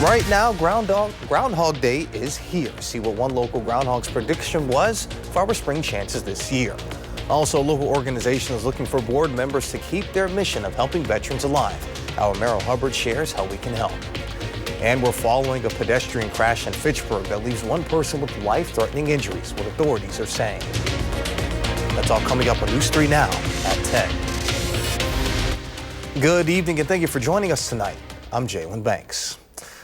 Right now, Groundhog Day is here. See what one local groundhog's prediction was for our spring chances this year. Also, a local organization is looking for board members to keep their mission of helping veterans alive. Our Merrill Hubbard shares how we can help. And we're following a pedestrian crash in Fitchburg that leaves one person with life-threatening injuries, what authorities are saying. That's all coming up on News 3 Now at 10. Good evening and thank you for joining us tonight. I'm Jalen Banks.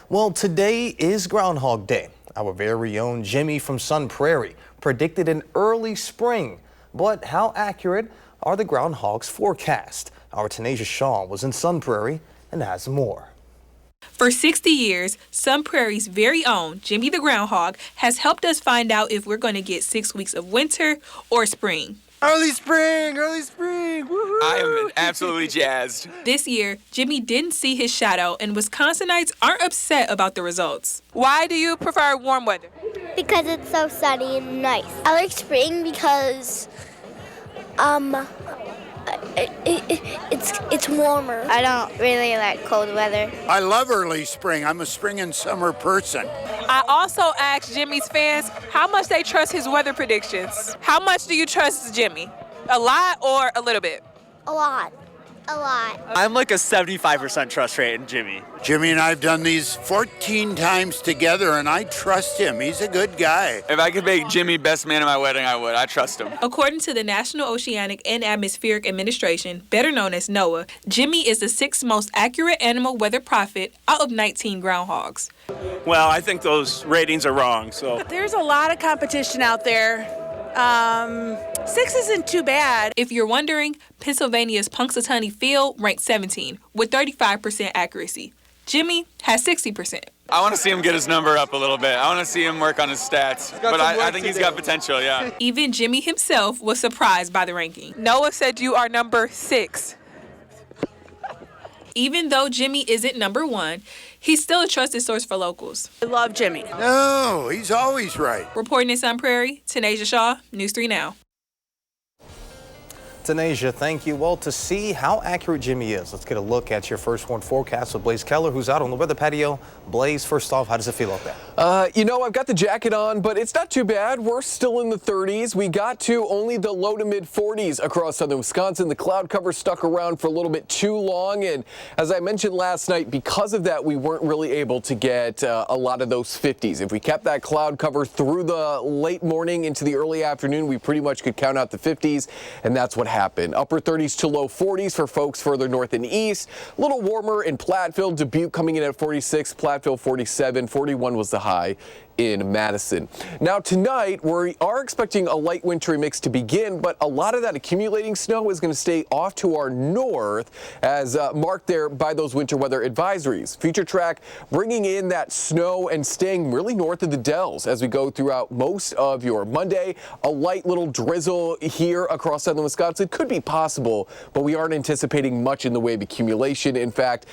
Well, today is Groundhog Day. Our very own Jimmy from Sun Prairie predicted an early spring. But how accurate are the groundhog's forecast? Our Tanasia Shaw was in Sun Prairie and has more. For 60 years, Sun Prairie's very own Jimmy the Groundhog has helped us find out if we're going to get 6 weeks of winter or spring. Early spring, woohoo! I am absolutely jazzed. This year, Jimmy didn't see his shadow, and Wisconsinites aren't upset about the results. Why do you prefer warm weather? Because it's so sunny and nice. I like spring because it's warmer. I don't really like cold weather. I love early spring. I'm a spring and summer person. I also asked Jimmy's fans how much they trust his weather predictions. How much do you trust Jimmy? A lot or a little bit? A lot. A lot. I'm like a 75% trust rate in Jimmy. Jimmy and I have done these 14 times together, and I trust him. He's a good guy. If I could make Jimmy best man at my wedding, I would. I trust him. According to the National Oceanic and Atmospheric Administration, better known as NOAA, Jimmy is the 6th most accurate animal weather prophet out of 19 groundhogs. Well, I think those ratings are wrong, so. There's a lot of competition out there. 6 isn't too bad. If you're wondering, Pennsylvania's Punxsutawney Phil ranked 17 with 35% accuracy. Jimmy has 60%. I want to see him get his number up a little bit. I want to see him work on his stats. But I think he's got potential, yeah. Even Jimmy himself was surprised by the ranking. Noah said you are number 6. Even though Jimmy isn't number 1, he's still a trusted source for locals. I love Jimmy. No, he's always right. Reporting in Sun Prairie, Tanasia Shaw, News 3 Now. Tanasia, thank you. Well, to see how accurate Jimmy is, let's get a look at your first warn forecast with Blaze Keller, who's out on the weather patio. Blaze, first off, how does it feel out there? I've got the jacket on, but it's not too bad. We're still in the 30s. We got to only the low to mid 40s across southern Wisconsin. The cloud cover stuck around for a little bit too long, and as I mentioned last night, because of that, we weren't really able to get a lot of those 50s. If we kept that cloud cover through the late morning into the early afternoon, we pretty much could count out the 50s, and that's what happened. Upper 30s to low 40s for folks further north and east. A little warmer in Platteville. Dubuque coming in at 46, Platteville 47, 41 was the high in Madison. Now tonight, we are expecting a light wintry mix to begin, but a lot of that accumulating snow is going to stay off to our north as marked there by those winter weather advisories. Future track bringing in that snow and staying really north of the Dells as we go throughout most of your Monday. A light little drizzle here across southern Wisconsin could be possible, but we aren't anticipating much in the way of accumulation. In fact,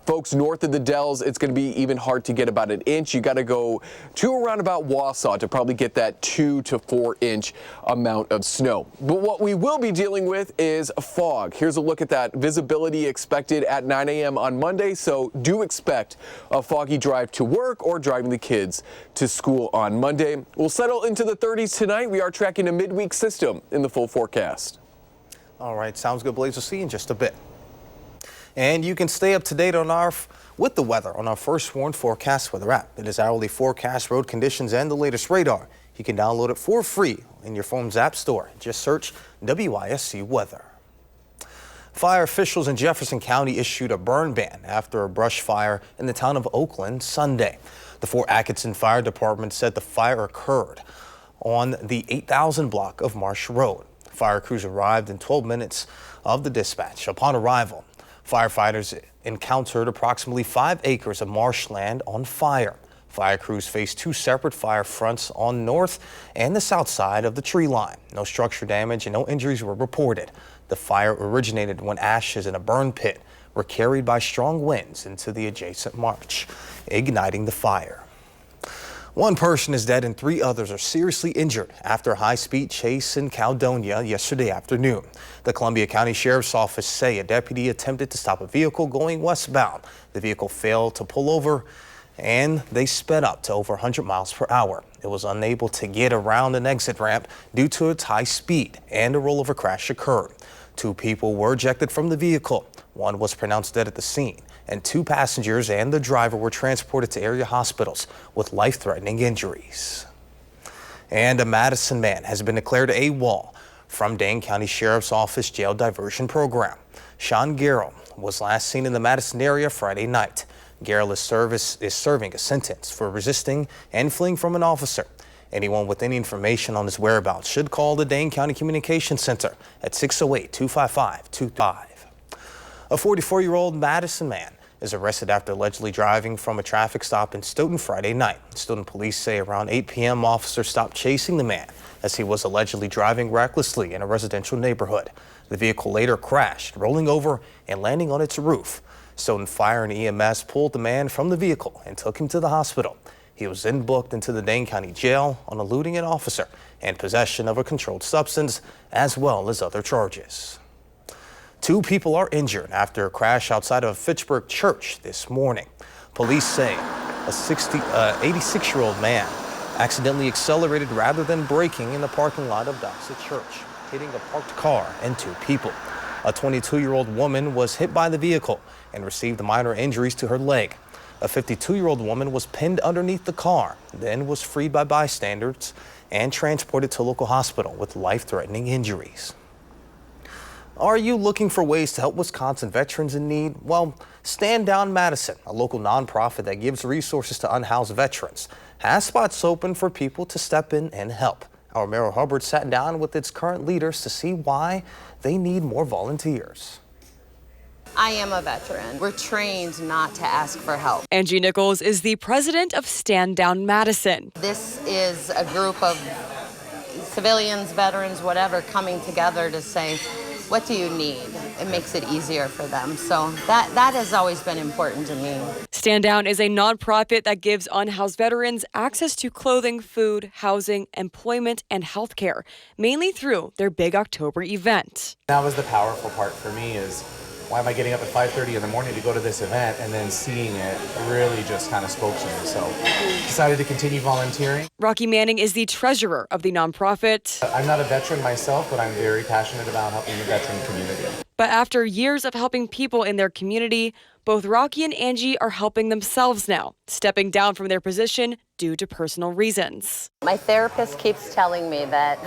folks north of the Dells, it's going to be even hard to get about an inch. You got to go to around about Wausau to probably get that 2 to 4 inch amount of snow. But what we will be dealing with is fog. Here's a look at that visibility expected at 9 a.m. on Monday. So do expect a foggy drive to work or driving the kids to school on Monday. We'll settle into the 30s tonight. We are tracking a midweek system in the full forecast. All right, sounds good, Blaze. We'll see you in just a bit. And you can stay up to date with the weather on our First Warn Forecast weather app. It is hourly forecast, road conditions, and the latest radar. You can download it for free in your phone's app store. Just search WISC Weather. Fire officials in Jefferson County issued a burn ban after a brush fire in the town of Oakland Sunday. The Fort Atkinson Fire Department said the fire occurred on the 8000 block of Marsh Road. Fire crews arrived in 12 minutes of the dispatch. Upon arrival, firefighters encountered approximately 5 acres of marshland on fire. Fire crews faced 2 separate fire fronts on north and the south side of the tree line. No structure damage and no injuries were reported. The fire originated when ashes in a burn pit were carried by strong winds into the adjacent marsh, igniting the fire. One person is dead and 3 others are seriously injured after a high-speed chase in Caledonia yesterday afternoon. The Columbia County Sheriff's Office say a deputy attempted to stop a vehicle going westbound. The vehicle failed to pull over and they sped up to over 100 miles per hour. It was unable to get around an exit ramp due to its high speed, and a rollover crash occurred. 2 people were ejected from the vehicle. 1 was pronounced dead at the scene, and 2 passengers and the driver were transported to area hospitals with life-threatening injuries. And a Madison man has been declared AWOL from Dane County Sheriff's Office jail diversion program. Sean Garrell was last seen in the Madison area Friday night. Garrell is serving a sentence for resisting and fleeing from an officer. Anyone with any information on his whereabouts should call the Dane County Communications Center at 608-255-25. A 44-year-old Madison man is arrested after allegedly driving from a traffic stop in Stoughton Friday night. Stoughton police say around 8 p.m. officers stopped chasing the man as he was allegedly driving recklessly in a residential neighborhood. The vehicle later crashed, rolling over and landing on its roof. Stoughton Fire and EMS pulled the man from the vehicle and took him to the hospital. He was then booked into the Dane County Jail on eluding an officer and possession of a controlled substance, as well as other charges. 2 people are injured after a crash outside of Fitchburg Church this morning. Police say a 86-year-old man accidentally accelerated rather than braking in the parking lot of Doxa Church, hitting a parked car and 2 people. A 22-year-old woman was hit by the vehicle and received minor injuries to her leg. A 52-year-old woman was pinned underneath the car, then was freed by bystanders and transported to a local hospital with life-threatening injuries. Are you looking for ways to help Wisconsin veterans in need? Well, Stand Down Madison, a local nonprofit that gives resources to unhoused veterans, has spots open for people to step in and help. Our Mayor Hubbard sat down with its current leaders to see why they need more volunteers. I am a veteran. We're trained not to ask for help. Angie Nichols is the president of Stand Down Madison. This is a group of civilians, veterans, whatever, coming together to say, what do you need? It makes it easier for them. So that has always been important to me. Stand Down is a nonprofit that gives unhoused veterans access to clothing, food, housing, employment, and health care, mainly through their big October event. That was the powerful part for me is, why am I getting up at 5:30 in the morning to go to this event, and then seeing it really just kind of spoke to me. So decided to continue volunteering. Rocky Manning is the treasurer of the nonprofit. I'm not a veteran myself, but I'm very passionate about helping the veteran community. But after years of helping people in their community, both Rocky and Angie are helping themselves now, stepping down from their position due to personal reasons. My therapist keeps telling me that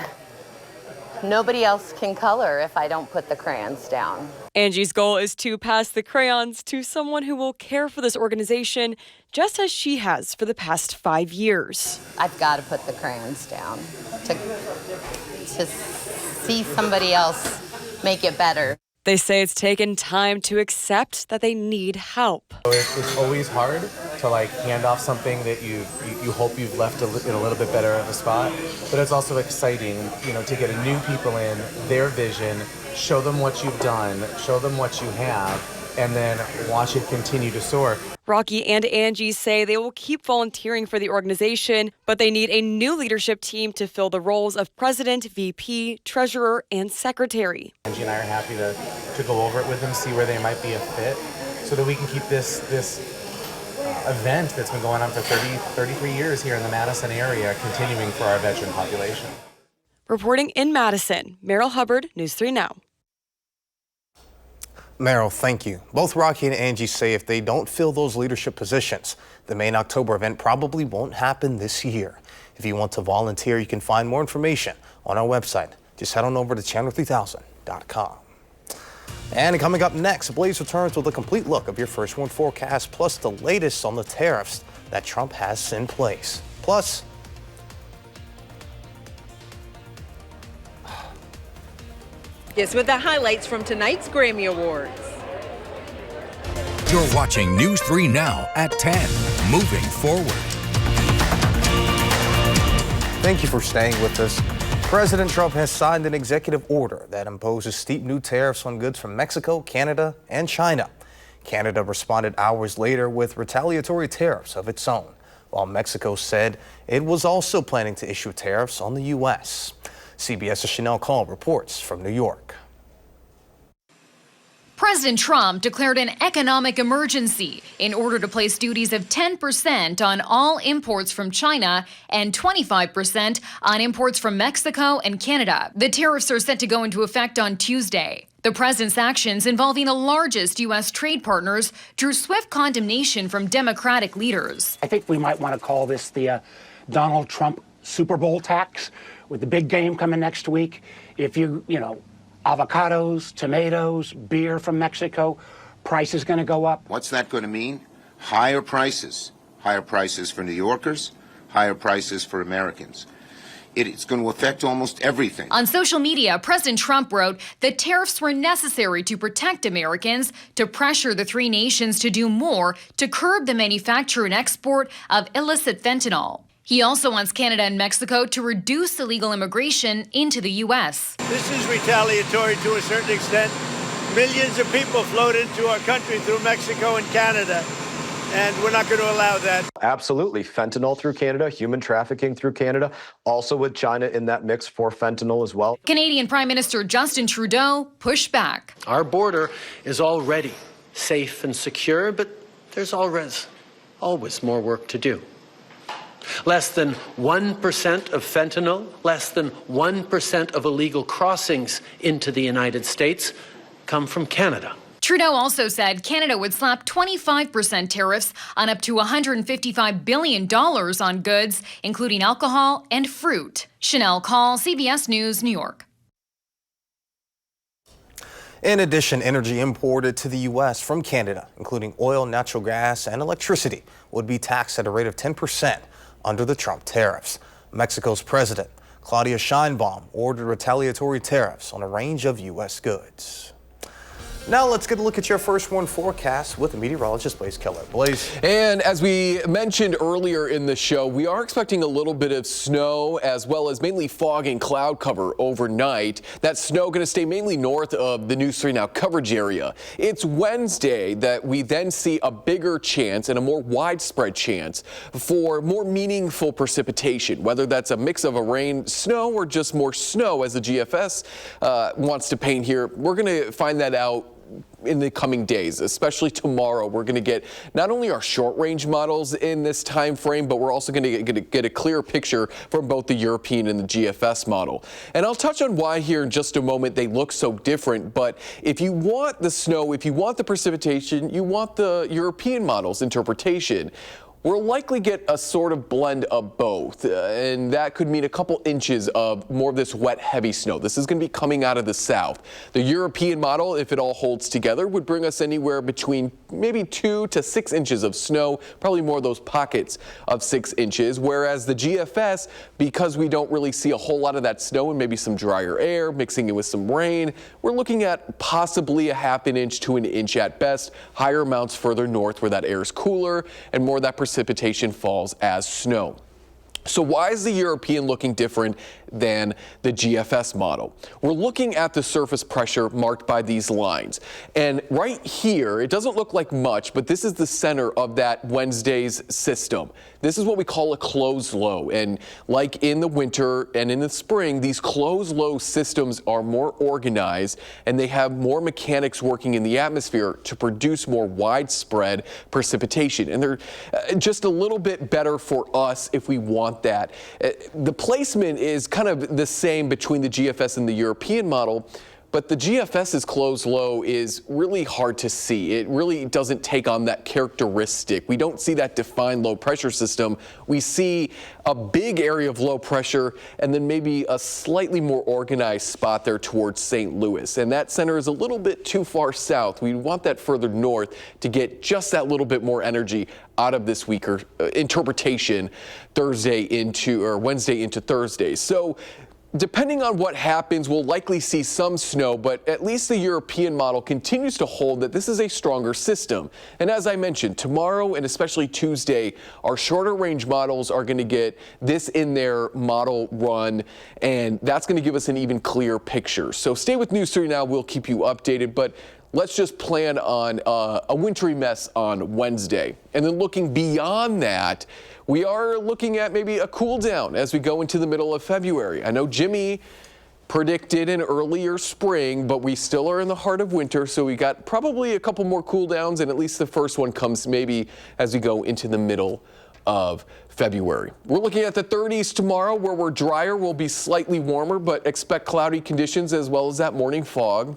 nobody else can color if I don't put the crayons down. Angie's goal is to pass the crayons to someone who will care for this organization just as she has for the past 5 years. I've got to put the crayons down to see somebody else make it better. They say it's taken time to accept that they need help. It's always hard to hand off something that you hope you've left in a little bit better of a spot, but it's also exciting, to get a new people in, their vision, show them what you've done, show them what you have, and then watch it continue to soar. Rocky and Angie say they will keep volunteering for the organization, but they need a new leadership team to fill the roles of president, VP, treasurer, and secretary. Angie and I are happy to go over it with them, see where they might be a fit, so that we can keep this event that's been going on for 33 years here in the Madison area continuing for our veteran population. Reporting in Madison, Meryl Hubbard, News 3 Now. Meryl, thank you. Both Rocky and Angie say if they don't fill those leadership positions, the main October event probably won't happen this year. If you want to volunteer, you can find more information on our website. Just head on over to channel3000.com. And coming up next, Blaze returns with a complete look of your first warn forecast, plus the latest on the tariffs that Trump has in place. Plus, Yes, with the highlights from tonight's Grammy Awards. You're watching News 3 Now at 10. Moving forward. thank you for staying with us. President Trump has signed an executive order that imposes steep new tariffs on goods from Mexico, Canada, and China. Canada responded hours later with retaliatory tariffs of its own, while Mexico said it was also planning to issue tariffs on the U.S. CBS's Chanel Call reports from New York. President Trump declared an economic emergency in order to place duties of 10% on all imports from China and 25% on imports from Mexico and Canada. The tariffs are set to go into effect on Tuesday. The president's actions involving the largest U.S. trade partners drew swift condemnation from Democratic leaders. I think we might want to call this the Donald Trump Super Bowl tax, with the big game coming next week. If you know, avocados, tomatoes, beer from Mexico, price is going to go up. What's that going to mean? Higher prices for New Yorkers, higher prices for Americans. It's going to affect almost everything. On social media, President Trump wrote that tariffs were necessary to protect Americans, to pressure the three nations to do more to curb the manufacture and export of illicit fentanyl. He also wants Canada and Mexico to reduce illegal immigration into the U.S. This is retaliatory to a certain extent. Millions of people flowed into our country through Mexico and Canada, and we're not going to allow that. Absolutely. Fentanyl through Canada, human trafficking through Canada, also with China in that mix for fentanyl as well. Canadian Prime Minister Justin Trudeau pushed back. Our border is already safe and secure, but there's always more work to do. Less than 1% of fentanyl, less than 1% of illegal crossings into the United States come from Canada. Trudeau also said Canada would slap 25% tariffs on up to $155 billion on goods, including alcohol and fruit. Chanel Call, CBS News, New York. In addition, energy imported to the U.S. from Canada, including oil, natural gas, and electricity, would be taxed at a rate of 10% under the Trump tariffs. Mexico's president, Claudia Sheinbaum, ordered retaliatory tariffs on a range of U.S. goods. Now let's get a look at your first warn forecast with meteorologist Blaze Keller. Blaze. And as we mentioned earlier in the show, we are expecting a little bit of snow as well as mainly fog and cloud cover overnight. That snow going to stay mainly north of the News 3 Now coverage area. It's Wednesday that we then see a bigger chance and a more widespread chance for more meaningful precipitation, whether that's a mix of a rain, snow, or just more snow as the GFS wants to paint here. We're going to find that out in the coming days, especially tomorrow. We're going to get not only our short range models in this time frame, but we're also going to get a clear picture from both the European and the GFS model. And I'll touch on why here in just a moment they look so different. But if you want the snow, if you want the precipitation, you want the European model's interpretation. We'll likely get a sort of blend of both, and that could mean a couple inches of more of this wet, heavy snow. This is going to be coming out of the south. The European model, if it all holds together, would bring us anywhere between maybe 2 to 6 inches of snow, probably more of those pockets of 6 inches, whereas the GFS, because we don't really see a whole lot of that snow and maybe some drier air mixing it with some rain, we're looking at possibly a half an inch to an inch at best, higher amounts further north where that air is cooler and more of that precipitation falls as snow. So why is the European looking different than the GFS model? We're looking at the surface pressure marked by these lines. And right here, it doesn't look like much, but this is the center of that Wednesday's system. This is what we call a closed low. And like in the winter and in the spring, these closed low systems are more organized and they have more mechanics working in the atmosphere to produce more widespread precipitation. And they're just a little bit better for us if we want that. The placement is kind of the same between the GFS and the European model, but the GFS's closed low is really hard to see. It really doesn't take on that characteristic. We don't see that defined low pressure system. We see a big area of low pressure and then maybe a slightly more organized spot there towards St. Louis. And that center is a little bit too far south. We want that further north to get just that little bit more energy out of this weaker interpretation Wednesday into Thursday. So depending on what happens, we'll likely see some snow, but at least the European model continues to hold that this is a stronger system. And as I mentioned, tomorrow and especially Tuesday, our shorter range models are going to get this in their model run, and that's going to give us an even clearer picture. So stay with News 3 Now. We'll keep you updated, but let's just plan on a wintry mess on Wednesday. And then looking beyond that, we are looking at maybe a cool down as we go into the middle of February. I know Jimmy predicted an earlier spring, but we still are in the heart of winter, so we got probably a couple more cool downs, and at least the first one comes maybe as we go into the middle of February. We're looking at the 30s tomorrow, where we're drier. We'll be slightly warmer, but expect cloudy conditions as well as that morning fog.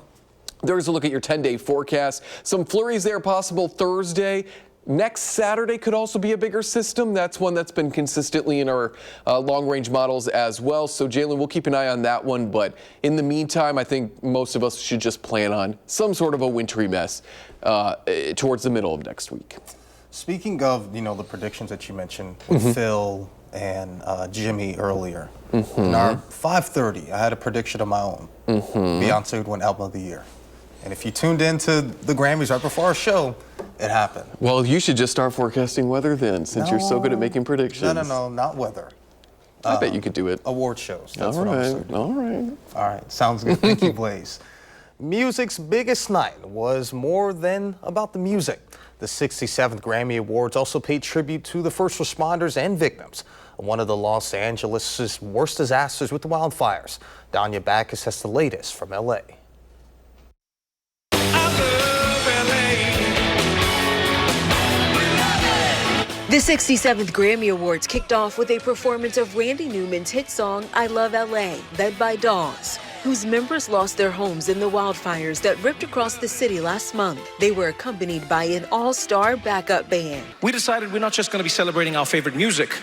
There's a look at your 10-day forecast. Some flurries there possible Thursday. Next Saturday could also be a bigger system. That's one that's been consistently in our long-range models as well. So, Jalen, we'll keep an eye on that one. But in the meantime, I think most of us should just plan on some sort of a wintry mess towards the middle of next week. Speaking of, the predictions that you mentioned with Phil and Jimmy earlier, in our 5:30, I had a prediction of my own. Beyonce would win Album of the Year. And if you tuned into the Grammys right before our show, it happened. Well, you should just start forecasting weather then, since you're so good at making predictions. No, not weather. I bet you could do it. Award shows. That's what I'm saying. All right. Sounds good. Thank you, Blaze. Music's biggest night was more than about the music. The 67th Grammy Awards also paid tribute to the first responders and victims of one of the Los Angeles' worst disasters with the wildfires. Danya Backus has the latest from L.A. The 67th Grammy Awards kicked off with a performance of Randy Newman's hit song, I Love L.A., led by Dawes, whose members lost their homes in the wildfires that ripped across the city last month. They were accompanied by an all-star backup band. We decided we're not just going to be celebrating our favorite music,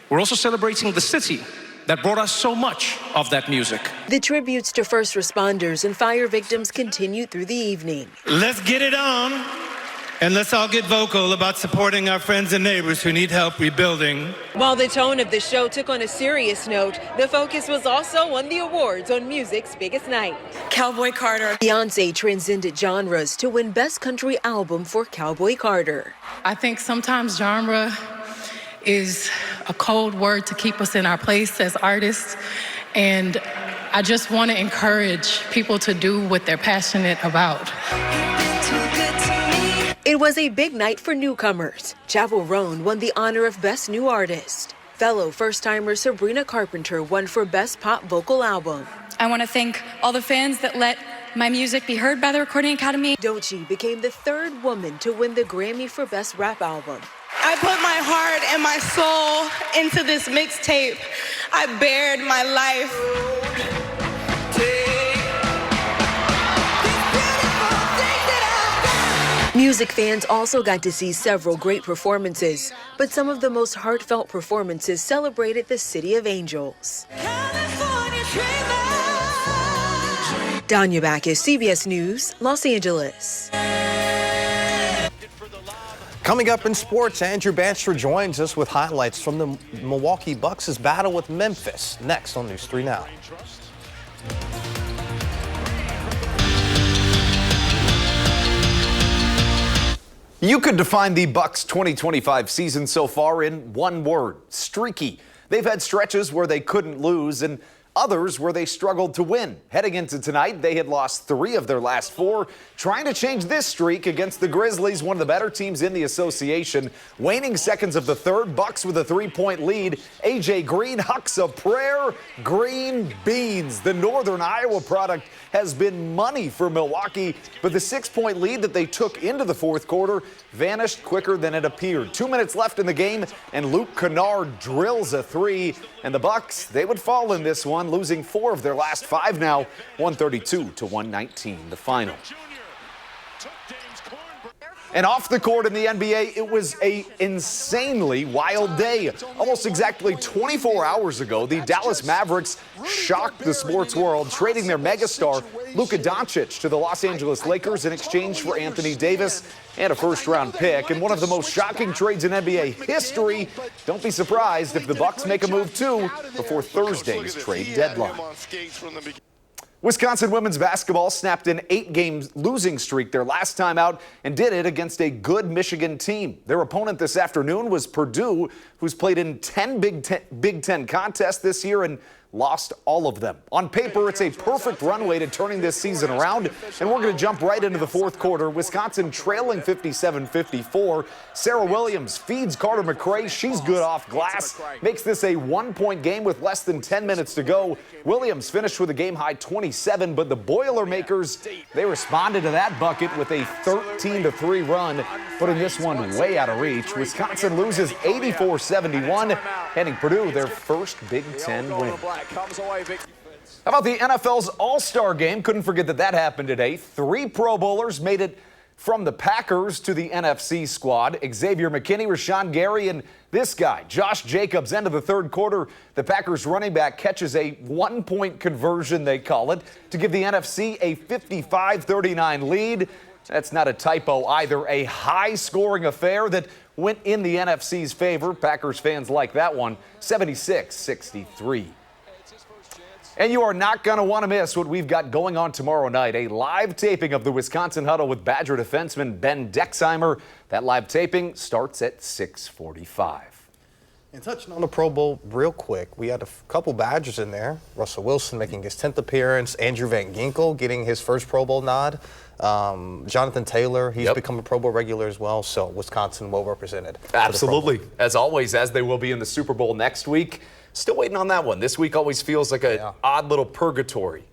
we're also celebrating the city that brought us so much of that music. The tributes to first responders and fire victims continued through the evening. Let's get it on. And let's all get vocal about supporting our friends and neighbors who need help rebuilding. While the tone of the show took on a serious note, the focus was also on the awards on music's biggest night. Cowboy Carter. Beyonce transcended genres to win Best Country Album for Cowboy Carter. I think sometimes genre is a cold word to keep us in our place as artists. And I just want to encourage people to do what they're passionate about. It was a big night for newcomers. Chapel Roan won the honor of Best New Artist. Fellow first-timer Sabrina Carpenter won for Best Pop Vocal Album. I want to thank all the fans that let my music be heard by the Recording Academy. Doechii became the third woman to win the Grammy for Best Rap Album. I put my heart and my soul into this mixtape. I bared my life. Music fans also got to see several great performances, but some of the most heartfelt performances celebrated the City of Angels. Danya Backus, CBS News, Los Angeles. Coming up in sports, Andrew Banster joins us with highlights from the Milwaukee Bucks' battle with Memphis. Next on News 3 Now. You could define the Bucks' 2025 season so far in one word: streaky. They've had stretches where they couldn't lose and others where they struggled to win. Heading into tonight, they had lost 3 of their last 4, trying to change this streak against the Grizzlies, one of the better teams in the association. Waning seconds of the third, Bucks with a 3-point lead. A.J. Green hucks a prayer. Green beans. The Northern Iowa product has been money for Milwaukee, but the 6-point lead that they took into the fourth quarter vanished quicker than it appeared. 2 minutes left in the game, and Luke Kennard drills a 3, and the Bucks, they would fall in this one, losing 4 of their last 5 now, 132-119, the final. And off the court in the NBA, it was an insanely wild day. Almost exactly 24 hours ago, the Dallas Mavericks shocked the sports world, trading their megastar Luka Doncic to the Los Angeles Lakers in exchange for Anthony Davis and a first-round pick. And one of the most shocking trades in NBA history. Don't be surprised if the Bucks make a move too before Thursday's trade deadline. Wisconsin women's basketball snapped an 8-game losing streak their last time out and did it against a good Michigan team. Their opponent this afternoon was Purdue, who's played in 10 Big Ten contests this year and lost all of them. On paper, it's a perfect runway to turning this season around, and we're going to jump right into the fourth quarter. Wisconsin trailing 57-54. Sarah Williams feeds Carter McRae. She's good off glass. Makes this a 1-point game with less than 10 minutes to go. Williams finished with a game-high 27, but the Boilermakers, they responded to that bucket with a 13-3 run, putting this one way out of reach. Wisconsin loses 84-71, handing Purdue their first Big Ten win. How about the NFL's All-Star Game? Couldn't forget that happened today. 3 Pro Bowlers made it from the Packers to the NFC squad. Xavier McKinney, Rashawn Gary, and this guy, Josh Jacobs. End of the third quarter, the Packers running back catches a 1-point conversion, they call it, to give the NFC a 55-39 lead. That's not a typo either. A high-scoring affair that went in the NFC's favor. Packers fans like that one, 76-63. And you are not going to want to miss what we've got going on tomorrow night. A live taping of the Wisconsin Huddle with Badger defenseman Ben Dexheimer. That live taping starts at 6:45. And touching on the Pro Bowl real quick, we had a couple Badgers in there. Russell Wilson making his 10th appearance. Andrew Van Ginkel getting his first Pro Bowl nod. Jonathan Taylor, he's become a Pro Bowl regular as well. So Wisconsin well represented. Absolutely. As always, as they will be in the Super Bowl next week. Still waiting on that one. This week always feels like an odd little purgatory.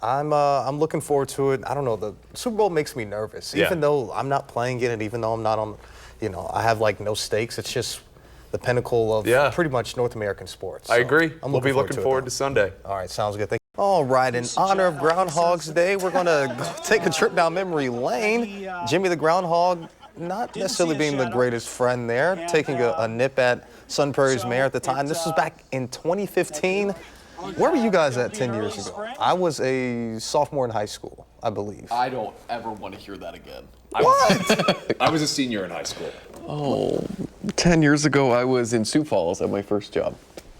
I'm looking forward to it. I don't know, the Super Bowl makes me nervous. Even though I'm not playing it and even though I'm not on, I have like no stakes. It's just the pinnacle of pretty much North American sports. I agree. We'll be looking forward to Sunday. All right, sounds good. All right, in honor of Groundhog's Day, we're going to take a trip down memory lane. Jimmy the Groundhog, not necessarily being the greatest friend there, taking a nip at Sun Prairie's mayor at the time. This was back in 2015. Where were you guys at 10 years ago? I was a sophomore in high school, I believe. I don't ever want to hear that again. What? I was a senior in high school. Oh, 10 years ago, I was in Sioux Falls at my first job.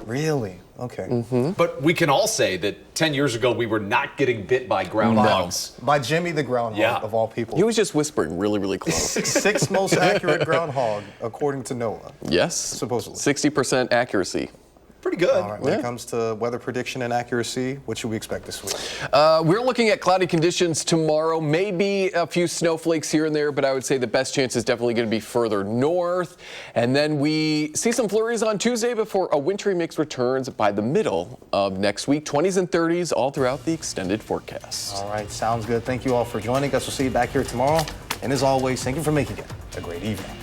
Really? Okay. But we can all say that 10 years ago, we were not getting bit by groundhogs. By Jimmy the Groundhog, of all people. He was just whispering really, really close. Sixth most accurate groundhog, according to NOAA. Yes. Supposedly. 60% accuracy. Pretty good. All right, when it comes to weather prediction and accuracy, what should we expect this week? We're looking at cloudy conditions tomorrow, maybe a few snowflakes here and there, but I would say the best chance is definitely going to be further north. And then we see some flurries on Tuesday before a wintry mix returns by the middle of next week. 20s and 30s all throughout the extended forecast. All right, sounds good. Thank you all for joining us. We'll see you back here tomorrow. And as always, thank you for making it a great evening.